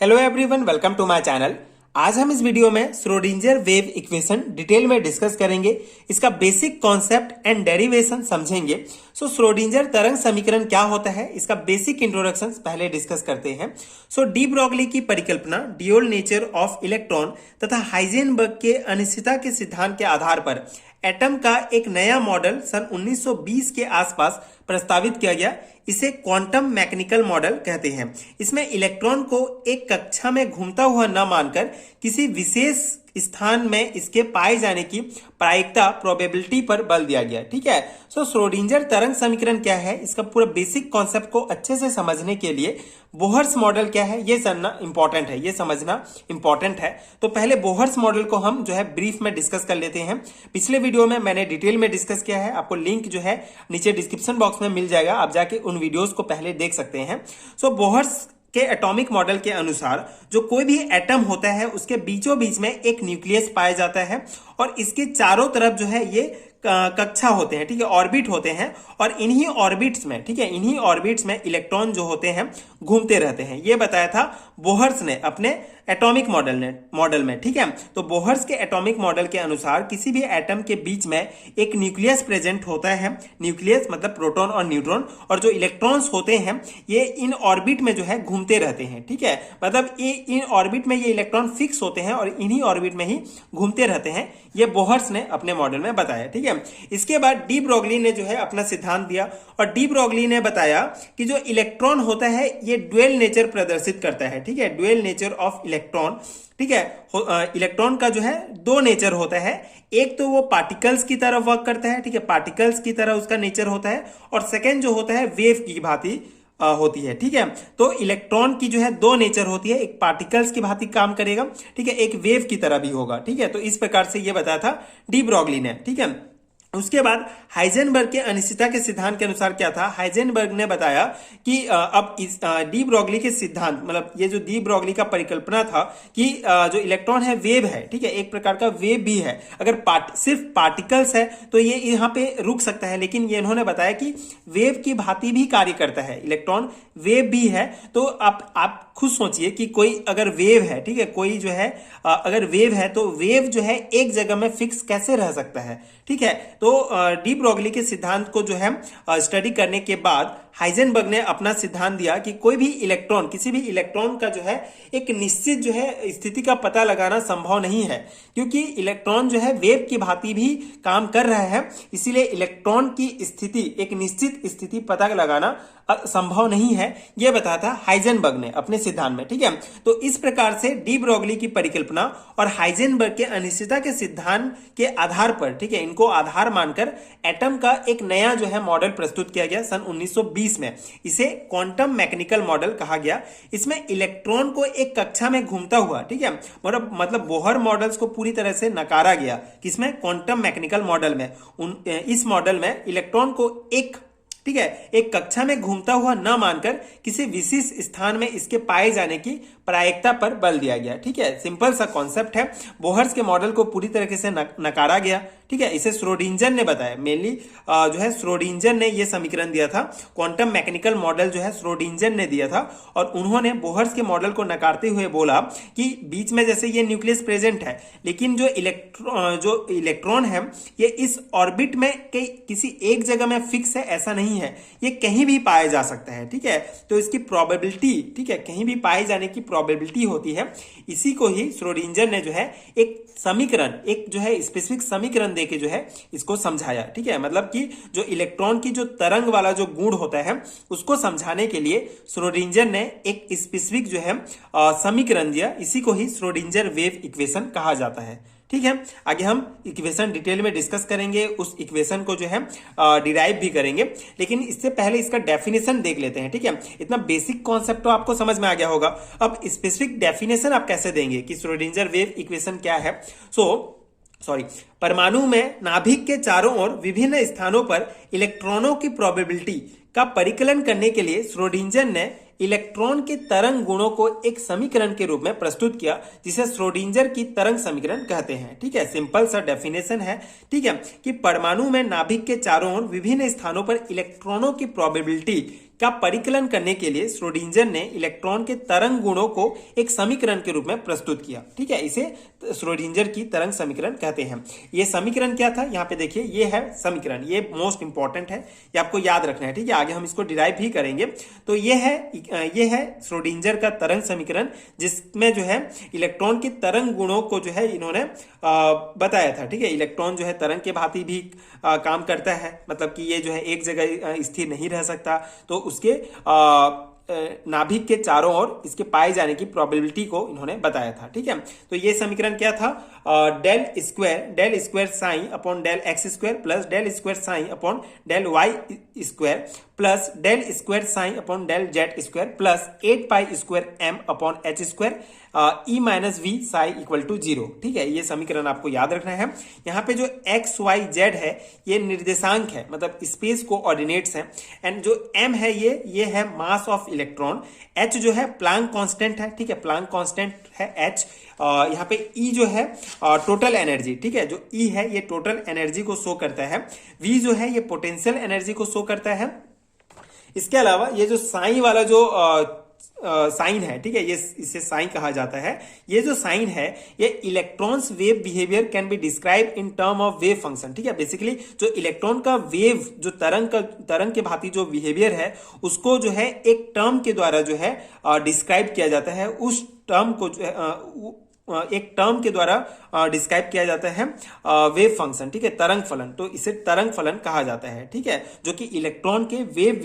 Hello everyone, welcome to my channel. आज हम इस वीडियो में श्रोडिंजर वेव इक्वेशन डिटेल में डिस्कस करेंगे। इसका बेसिक कॉन्सेप्ट एंड डेरिवेशन समझेंगे। श्रोडिंजर तरंग समीकरण क्या होता है, इसका बेसिक इंट्रोडक्शन पहले डिस्कस करते हैं। डी ब्रॉगली की परिकल्पना डियोल नेचर ऑफ इलेक्ट्रॉन तथा हाइजेनबर्ग के अनिश्चितता के सिद्धांत के आधार पर एटम का एक नया मॉडल सन 1920 के आसपास प्रस्तावित किया गया। इसे क्वांटम मैकेनिकल मॉडल कहते हैं। इसमें इलेक्ट्रॉन को एक कक्षा में घूमता हुआ न मानकर किसी विशेष स्थान में इसके पाए जाने की प्रायिकता प्रोबेबिलिटी पर बल दिया गया। ठीक है। श्रोडिंजर तरंग समीकरण क्या है, इसका पूरा बेसिक कॉन्सेप्ट को अच्छे से समझने के लिए बोहर्स मॉडल क्या है ये जानना इंपॉर्टेंट है, ये समझना इंपॉर्टेंट है। तो पहले बोहर्स मॉडल को हम जो है ब्रीफ में डिस्कस कर लेते हैं। पिछले वीडियो में मैंने डिटेल में डिस्कस किया है, आपको लिंक जो है नीचे डिस्क्रिप्शन बॉक्स में मिल जाएगा, आप जाके उन वीडियोस को पहले देख सकते हैं। बोहर्स के एटॉमिक मॉडल के अनुसार जो कोई भी एटम होता है उसके बीचों बीच में एक न्यूक्लियस पाया जाता है और इसके चारों तरफ जो है ये कक्षा होते हैं, ठीक है, ऑर्बिट होते हैं। और इन्हीं ऑर्बिट्स में, ठीक है, इन्हीं ऑर्बिट्स में इलेक्ट्रॉन जो होते हैं घूमते रहते हैं। ये बताया था बोहर्स ने अपने एटॉमिक मॉडल में। ठीक है। तो बोहर्स के एटॉमिक मॉडल के अनुसार किसी भी एटम के बीच में एक न्यूक्लियस प्रेजेंट होता है। न्यूक्लियस मतलब प्रोटॉन और न्यूट्रॉन, और जो इलेक्ट्रॉन्स होते हैं ये इन ऑर्बिट में जो है घूमते रहते हैं। ठीक है, मतलब ये इन ऑर्बिट में ये इलेक्ट्रॉन फिक्स होते हैं और इन्हीं ऑर्बिट में ही घूमते रहते हैं। ये बोहर्स ने अपने मॉडल में बताया। ठीक है। इसके बाद डी ब्रॉगली ने जो है अपना सिद्धांत दिया और डी ब्रॉगली ने बताया कि जो इलेक्ट्रॉन होता है ये ड्यूअल नेचर प्रदर्शित करता है। ठीक है, ड्यूअल नेचर ऑफ इलेक्ट्रॉन। ठीक है, इलेक्ट्रॉन का जो है दो नेचर होता है। एक तो वो पार्टिकल्स की तरह वर्क करता है, ठीक है, पार्टिकल्स की तरह उसका नेचर होता है, और सेकेंड जो होता है वेव की भांति होती है। ठीक है, तो इलेक्ट्रॉन की जो है दो नेचर होती है, एक पार्टिकल्स की भांति काम करेगा, ठीक है, एक वेव की तरह भी होगा। ठीक है, तो इस प्रकार से ये बताया था डी ब्रॉगली ने। ठीक है, उसके बाद हाइजेनबर्ग के अनिश्चितता के सिद्धांत के अनुसार क्या था, हाइजेनबर्ग ने बताया कि अब इस डी ब्रॉगली के सिद्धांत, मतलब ये जो डी ब्रॉगली का परिकल्पना था कि जो इलेक्ट्रॉन है वेव है, ठीक है, एक प्रकार का वेव भी है। अगर सिर्फ पार्टिकल्स है तो ये यहाँ पे रुक सकता है, लेकिन ये इन्होंने बताया कि वेव की भांति भी कार्य करता है, इलेक्ट्रॉन वेव भी है। तो आप खुद सोचिए कि कोई अगर वेव है, ठीक है, कोई जो है अगर वेव है तो वेव जो है एक जगह में फिक्स कैसे रह सकता है। ठीक है, तो डी ब्रॉगली के सिद्धांत को जो है स्टडी करने के बाद हाइजेनबर्ग ने अपना सिद्धांत दिया कि कोई भी इलेक्ट्रॉन, किसी भी इलेक्ट्रॉन का जो है एक निश्चित जो है स्थिति का पता लगाना संभव नहीं है, क्योंकि इलेक्ट्रॉन जो है वेव की भांति भी काम कर रहा है। इसीलिए इलेक्ट्रॉन की स्थिति, एक निश्चित स्थिति पता लगाना संभव नहीं है, यह बताया था हाइजेनबर्ग ने अपने सिद्धांत में। ठीक है, तो इस प्रकार से डी ब्रॉगली की परिकल्पना और हाइजेनबर्ग के अनिश्चितता के सिद्धांत के आधार पर, ठीक है, इनको आधार मानकर एटम का एक नया जो है मॉडल प्रस्तुत किया गया सन 1920 में। इसे क्वांटम मैकेनिकल मॉडल कहा गया। इसमें इलेक्ट्रॉन को एक कक्षा में घूमता हुआ, ठीक है, मतलब बोहर मॉडल्स को पूरी तरह से नकारा गया। किसमें? क्वांटम मैकेनिकल मॉडल में। इस मॉडल में इलेक्ट्रॉन को एक, ठीक है, एक कक्षा में घूमता हुआ न मानकर किसी विशेष स्थान में इसके पाए जाने की प्रायिकता पर बल दिया गया। ठीक है, सिंपल सा कॉन्सेप्ट है। बोहर्स के मॉडल को पूरी तरीके से नकारा गया। ठीक है, इसे श्रोडिंजर ने बताया, मेनली जो है श्रोडिंजर ने यह समीकरण दिया था। क्वांटम मैकेनिकल मॉडल जो है श्रोडिंजर ने दिया था और उन्होंने बोहर्स के मॉडल को नकारते हुए बोला कि बीच में जैसे ये न्यूक्लियस प्रेजेंट है, लेकिन जो इलेक्ट्रॉन है ये इस ऑर्बिट में किसी एक जगह में फिक्स है, ऐसा नहीं है, ये कहीं भी पाया जा सकता है। ठीक है, तो इसकी प्रोबेबिलिटी, ठीक है, कहीं भी पाए जाने की प्रोबेबिलिटी होती है। इसी को ही श्रोडिंजर ने जो है एक समीकरण, एक जो है स्पेसिफिक समीकरण देके जो है इसको समझाया। ठीक है, मतलब कि जो इलेक्ट्रॉन की जो तरंग वाला जो गुण होता है उसको समझाने के लिए श्रोडिंजर ने एक स्पेसिफिक जो है समीकरण दिया। इसी को ही श्रोडिंजर वेव इक्वेशन कहा जाता है। ठीक है, आगे हम इक्वेशन डिटेल में डिस्कस करेंगे, उस इक्वेशन को जो है डिराइव भी करेंगे, लेकिन इससे पहले इसका डेफिनेशन देख लेते हैं। ठीक है, इतना बेसिक कॉन्सेप्ट तो आपको समझ में आ गया होगा। अब स्पेसिफिक डेफिनेशन आप कैसे देंगे कि श्रोडिंजर वेव इक्वेशन क्या है। परमाणु में नाभिक के चारों ओर विभिन्न स्थानों पर इलेक्ट्रॉनों की प्रोबेबिलिटी का परिकलन करने के लिए श्रोडिंजर ने इलेक्ट्रॉन के तरंग गुणों को एक समीकरण के रूप में प्रस्तुत किया, जिसे श्रोडिंजर की तरंग समीकरण कहते हैं। ठीक है, सिंपल सा डेफिनेशन है। ठीक है, कि परमाणु में नाभिक के चारों ओर विभिन्न स्थानों पर इलेक्ट्रॉनों की प्रोबेबिलिटी का परिकलन करने के लिए श्रोडिंजर ने इलेक्ट्रॉन के तरंग गुणों को एक समीकरण के रूप में प्रस्तुत किया। ठीक है, इसे श्रोडिंजर की तरंग समीकरण कहते हैं। ये समीकरण क्या था, यहाँ पे देखिए ये है समीकरण, ये मोस्ट इंपॉर्टेंट है, ये आपको याद रखना है। ठीक है, आगे हम इसको डिराइव भी करेंगे। तो ये है श्रोडिंजर का तरंग समीकरण, जिसमें जो है इलेक्ट्रॉन के तरंग गुणों को जो है इन्होंने बताया था। ठीक है, इलेक्ट्रॉन जो है तरंग के भांति भी काम करता है, मतलब कि ये जो है एक जगह स्थिर नहीं रह सकता, तो उसके नाभिक के चारों ओर इसके पाए जाने की प्रोबेबिलिटी को इन्होंने बताया था। ठीक है, तो ये समीकरण क्या था, del square psi upon del x square plus del square psi upon del y square plus del square psi upon del z square plus 8 pi square m upon h square E minus V psi equal to 0। ठीक है, ये समीकरण आपको याद रखना है। यहाँ पे जो एक्स वाई जेड है ये निर्देशांक है, मतलब स्पेस कोऑर्डिनेट्स हैं, एंड जो एम है ये है मास ऑफ इलेक्ट्रॉन, एच जो है प्लांक कांस्टेंट है। ठीक है, प्लांक कांस्टेंट है एच। यहाँ पे ई जो है टोटल एनर्जी, ठीक है, जो ई है ये टोटल एनर्जी को शो करता है, वी जो है ये पोटेंशियल एनर्जी को शो करता है। इसके अलावा ये जो साइन वाला जो साइन है, ठीक है, ये इसे साइन कहा जाता है। ये जो साइन है ये electrons wave behaviour can be describe in term of wave function. ठीक है, बेसिकली जो इलेक्ट्रॉन का वेव, जो तरंग के भांति जो बिहेवियर है उसको जो है एक टर्म के द्वारा जो है डिस्क्राइब किया जाता है। उस टर्म को जो है एक टर्म के द्वारा डिस्क्राइब किया जाता है वेव फंक्शन। ठीक है, तरंग फलन, तो इसे तरंग फलन कहा जाता है। ठीक है, जो कि इलेक्ट्रॉन के वेव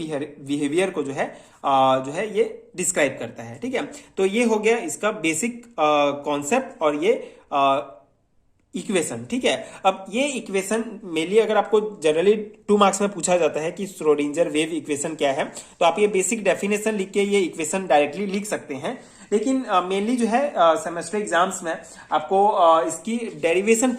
बिहेवियर को जो है ये डिस्क्राइब करता है। ठीक है, तो ये हो गया इसका बेसिक कॉन्सेप्ट और ये इक्वेशन। ठीक है, अब ये इक्वेशन मेनली अगर आपको जनरली 2 मार्क्स में पूछा जाता है कि श्रोडिंजर वेव इक्वेशन क्या है, तो आप ये बेसिक डेफिनेशन लिख के ये इक्वेशन डायरेक्टली लिख सकते हैं। लेकिन मेनली जो है सेमेस्टर एग्जाम्स में आपको इसकी डेरिवेशन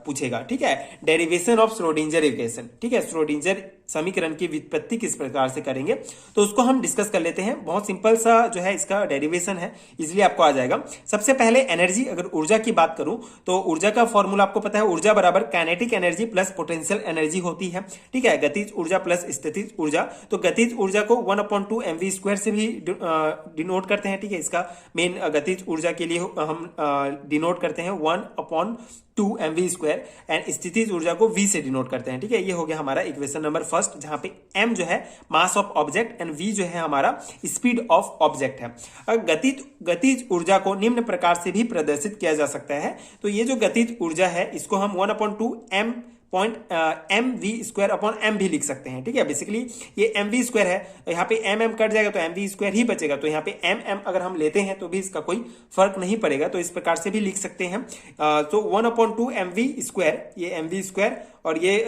पूछेगा। ठीक है, डेरिवेशन ऑफ श्रोडिंजर इक्वेशन। ठीक है, श्रोडिंजर समीकरण की व्युत्पत्ति किस प्रकार से करेंगे, तो उसको हम डिस्कस कर लेते हैं। बहुत सिंपल सा जो है इसका डेरिवेशन है, इजिली आपको आ जाएगा। सबसे पहले एनर्जी, अगर ऊर्जा की बात करूं तो ऊर्जा का फॉर्मूला आपको पता है, ऊर्जा बराबर kinetic energy plus potential energy होती है। ठीक है, गतिज ऊर्जा प्लस स्थितिज ऊर्जा, तो गतिज ऊर्जा को 1/2 mv² से भी डिनोट करते हैं। ठीक है, इसका मेन गतिज ऊर्जा के लिए हम डिनोट करते हैं 1/2 mv² एंड स्थितिज ऊर्जा को v से डिनोट करते हैं। ठीक है, ये हो गया हमारा इक्वेशन नंबर फर्स्ट, जहां पे m जो है mass of object and v जो है हमारा स्पीड ऑफ ऑब्जेक्ट है। गतिज ऊर्जा को निम्न प्रकार से भी प्रदर्शित किया जा सकता है। तो ये जो गतिज ऊर्जा है इसको हम 1/2 mv² अपॉन m भी लिख सकते हैं। ठीक है, बेसिकली ये mv² है, यहाँ पे m कट जाएगा तो mv² ही बचेगा, तो यहाँ पे m अगर हम लेते हैं तो भी इसका कोई फर्क नहीं पड़ेगा, तो इस प्रकार से भी लिख सकते हैं। तो 1/2 mv², ये mv² और ये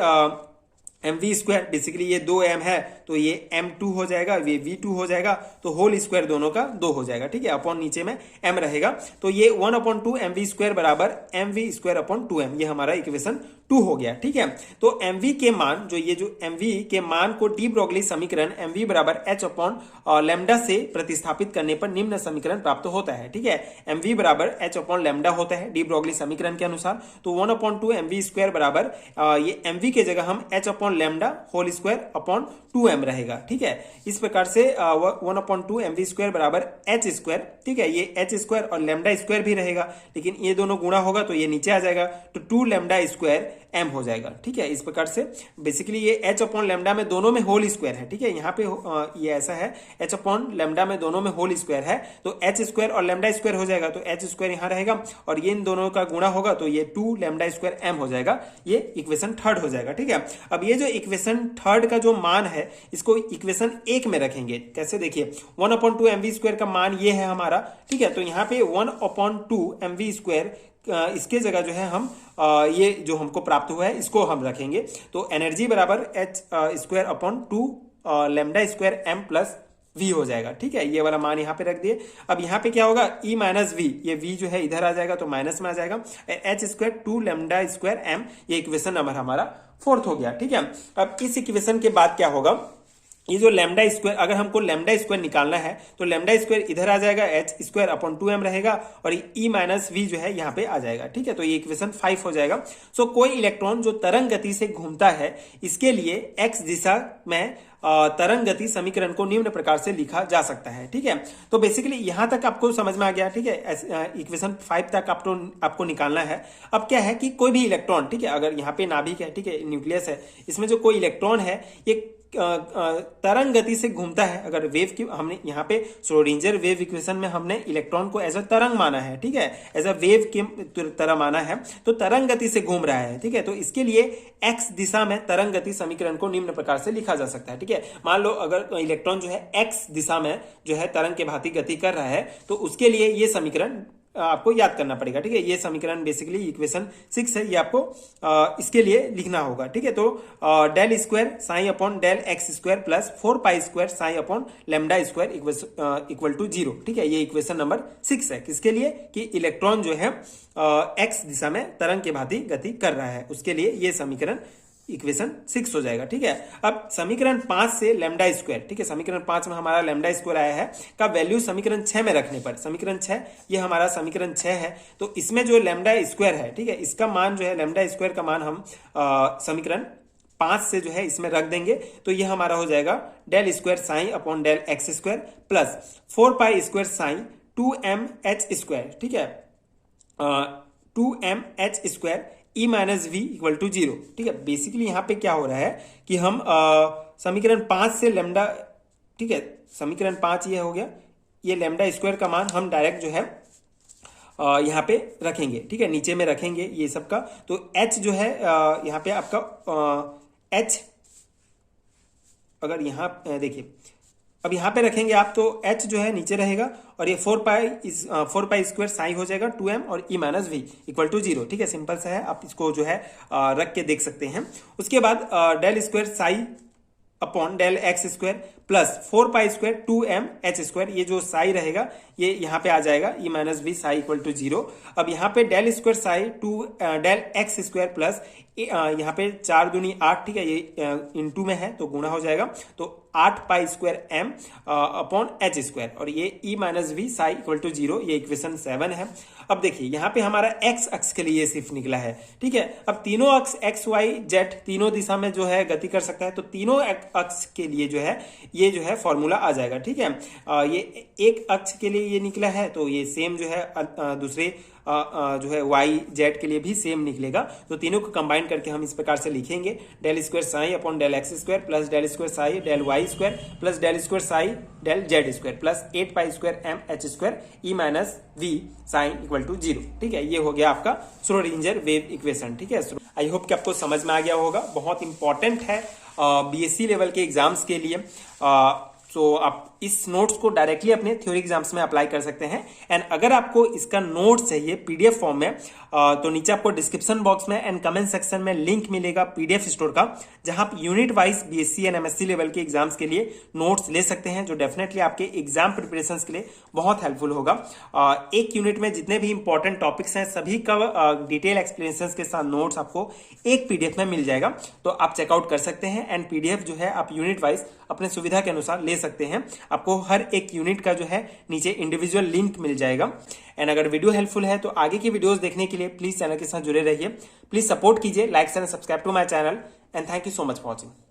mv² बेसिकली ये 2m है तो ये m2 हो जाएगा, ये v2 हो जाएगा, तो होल स्क्वायर दोनों का 2 हो जाएगा। ठीक है, अपॉन नीचे में m रहेगा, तो ये 1/2 mv² बराबर mv² अपॉन 2m, ये हमारा इक्वेशन 2 हो गया। ठीक है, तो mv के मान, जो ये जो mv के मान को डी ब्रोगली समीकरण mv बराबर h अपॉन लैम्डा से प्रतिस्थापित करने पर निम्न समीकरण प्राप्त होता है। ठीक है, mv बराबर h अपॉन लैम्डा होता है डी ब्रोगली समीकरण के अनुसार, तो 1/2 mv² बराबर ये mv के जगह हम h upon lambda whole square upon 2m रहेगा। ठीक है, इस प्रकार से 1/2 mv² बराबर h²। ठीक है, ये h² और लैम्डा स्क्वायर भी रहेगा, लेकिन ये दोनों गुणा होगा तो ये नीचे आ जाएगा, तो 2 λ² m हो जाएगा। ठीक है, इस प्रकार से बेसिकली ये h अपॉन लैम्डा में दोनों में होल स्क्वायर है। ठीक है, यहाँ पे ये ऐसा है, h अपॉन लैम्डा में दोनों में होल स्क्वायर है, तो h² और λ² हो जाएगा, तो h² यहाँ रहेगा और ये इन दोनों का गुणा होगा तो ये 2 λ² m हो जाएगा, ये इक्वेशन थर्ड हो जाएगा। ठीक है, अब ये जो इक्वेशन थर्ड का जो मान है इसको इक्वेशन 1 में रखेंगे। कैसे, देखिए 1/2 mv² का मान ये है हमारा। ठीक है, तो यहाँ पे 1/2 mv² इसके जगह जो है हम ये जो हमको प्राप्त हुआ है इसको हम रखेंगे, तो एनर्जी बराबर h² upon 2 λ² m plus v हो जाएगा। ठीक है, ये वाला मान यहाँ पे रख दिए। अब यहाँ पे क्या होगा, e माइनस v, ये v जो है इधर आ जाएगा तो माइनस में आ जाएगा, h² 2 λ² m, ये इक्वेशन नंबर हमारा 4th हो गया। ठीक है, अब इस इक्वेशन के बाद क्या होगा, ये जो लैम्डा स्क्वायर, अगर हमको लैम्डा स्क्वायर निकालना है तो लैम्डा स्क्वायर इधर आ जाएगा, एच स्क्वायर अपॉन 2m रहेगा और ई माइनस वी जो है यहाँ पे आ जाएगा। ठीक है, तो ये इक्वेशन 5 हो जाएगा। सो कोई इलेक्ट्रॉन जो तरंग गति से घूमता है, इसके लिए एक्स दिशा में तरंग गति समीकरण को निम्न प्रकार से लिखा जा सकता है। ठीक है, तो बेसिकली यहां तक आपको समझ में आ गया। ठीक है, इक्वेशन 5 तक आपको निकालना है। अब क्या है कि कोई भी इलेक्ट्रॉन, ठीक है, अगर यहाँ पे नाभिक है, ठीक है, न्यूक्लियस है, इसमें जो कोई इलेक्ट्रॉन है ये तरंग गति से घूमता है। अगर वेव की हमने यहाँ पे श्रोडिंजर वेव इक्वेशन में हमने इलेक्ट्रॉन को एज अ तरंग माना है, ठीक है, एज अ वेव की तरह माना है, तो तरंग गति से घूम रहा है। ठीक है, तो इसके लिए एक्स दिशा में तरंग गति समीकरण को निम्न प्रकार से लिखा जा सकता है। ठीक है, मान लो अगर इलेक्ट्रॉन जो है एक्स दिशा में जो है तरंग के भांति गति कर रहा है, तो उसके लिए ये समीकरण आपको याद करना पड़ेगा। ठीक है, ये समीकरण बेसिकली इक्वेशन 6 है, ये आपको इसके लिए लिखना होगा। ठीक है, तो del square psi upon del x square plus 4 pi square psi upon lambda square equal to 0। ठीक है, ये इक्वेशन नंबर 6 है। किसके लिए? कि इलेक्ट्रॉन जो है एक्स दिशा में तरंग के भांति गति कर रहा है, उसके लिए ये समीकरण इक्वेशन 6 हो जाएगा। ठीक है, अब समीकरण 5 से लैम्डा स्क्वायर, ठीक है, समीकरण 5 में हमारा लैम्डा स्क्वायर आया है का वैल्यू समीकरण 6 में रखने पर, समीकरण 6 ये हमारा समीकरण 6 है, तो इसमें जो लैम्डा स्क्वायर है, ठीक है, इसका मान जो है लैम्डा स्क्वायर का मान हम समीकरण 5 से जो है इसमें रख देंगे, तो ये हमारा हो जाएगा del square psi upon del x square plus 4 pi square psi 2mh square. ठीक है, 2mh square E minus V equal to 0। ठीक है, बेसिकली यहां पे क्या हो रहा है कि हम समीकरण 5 से लैम्डा, ठीक है, समीकरण 5 ये हो गया, ये लैम्डा स्क्वायर का मान हम डायरेक्ट जो है यहाँ पे रखेंगे। ठीक है, नीचे में रखेंगे ये सब का, तो h जो है यहाँ पे आपका h, अगर यहाँ देखिए अब यहाँ पे रखेंगे आप, तो h जो है नीचे रहेगा और ये 4 पाई स्क्वायर साइन हो जाएगा 2m और e minus V equal to 0। ठीक है, सिंपल सा है, आप इसको जो है रख के देख सकते हैं। उसके बाद del square psi upon del x square plus 4 pi square 2mh square, ये जो साई रहेगा ये यहाँ पे आ जाएगा e minus V psi equal to 0। अब यहाँ पे del square psi del x square plus यहाँ पे 4 दूनी 8, ठीक है, ये इनटू में है तो गुणा हो जाएगा, तो 8 pi square m upon h square और ये e minus V psi equal to 0, ये इक्वेशन 7 है। अब देखिए यहाँ पे हमारा x अक्ष के लिए सिर्फ निकला है। ठीक है, अब तीनों अक्ष x y z तीनों दिशा में जो है गति कर सकता है, तो तीनों अक्ष के लिए जो है ये जो है फॉर्मूला आ जाएगा। ठीक है, ये एक अक्ष के लिए ये निकला है, तो ये सेम जो है दूसरे जो है वाई जेड के लिए भी सेम निकलेगा, तो तीनों को कंबाइन करके हम इस प्रकार से लिखेंगे del square psi upon del x square plus del square psi del y square plus del square psi del z square plus 8 pi square m h square E minus V psi equal to 0। ठीक है, ये हो गया आपका Schrödinger wave equation. ठीक है, I hope कि आपको समझ में आ गया होगा, बहुत इंपॉर्टेंट है बीएससी लेवल के एग्जाम्स के लिए। तो आप इस नोट्स को डायरेक्टली अपने थ्योरी एग्जाम्स में अप्लाई कर सकते हैं। एंड अगर आपको इसका नोट चाहिए पीडीएफ फॉर्म में, तो नीचे आपको डिस्क्रिप्शन बॉक्स में एंड कमेंट सेक्शन में लिंक मिलेगा पीडीएफ स्टोर का, जहां आप unit wise BSc and MSc level के एग्जाम्स के लिए नोट्स ले सकते हैं, जो डेफिनेटली आपके एग्जाम प्रिपरेशन के लिए बहुत हेल्पफुल होगा। एक यूनिट में जितने भी इंपॉर्टेंट टॉपिक्स हैं सभी का डिटेल एक्सप्लेनेशन के साथ नोट्स आपको एक पीडीएफ में मिल जाएगा, तो आप चेकआउट कर सकते हैं। एंड पीडीएफ जो है आप यूनिट वाइज अपने सुविधा के अनुसार ले सकते हैं, आपको हर एक यूनिट का जो है नीचे इंडिविजुअल लिंक मिल जाएगा। एंड अगर वीडियो हेल्पफुल है तो आगे की वीडियोस देखने के लिए प्लीज चैनल के साथ जुड़े रहिए, प्लीज सपोर्ट कीजिए, like and subscribe to my channel and thank you so much for watching.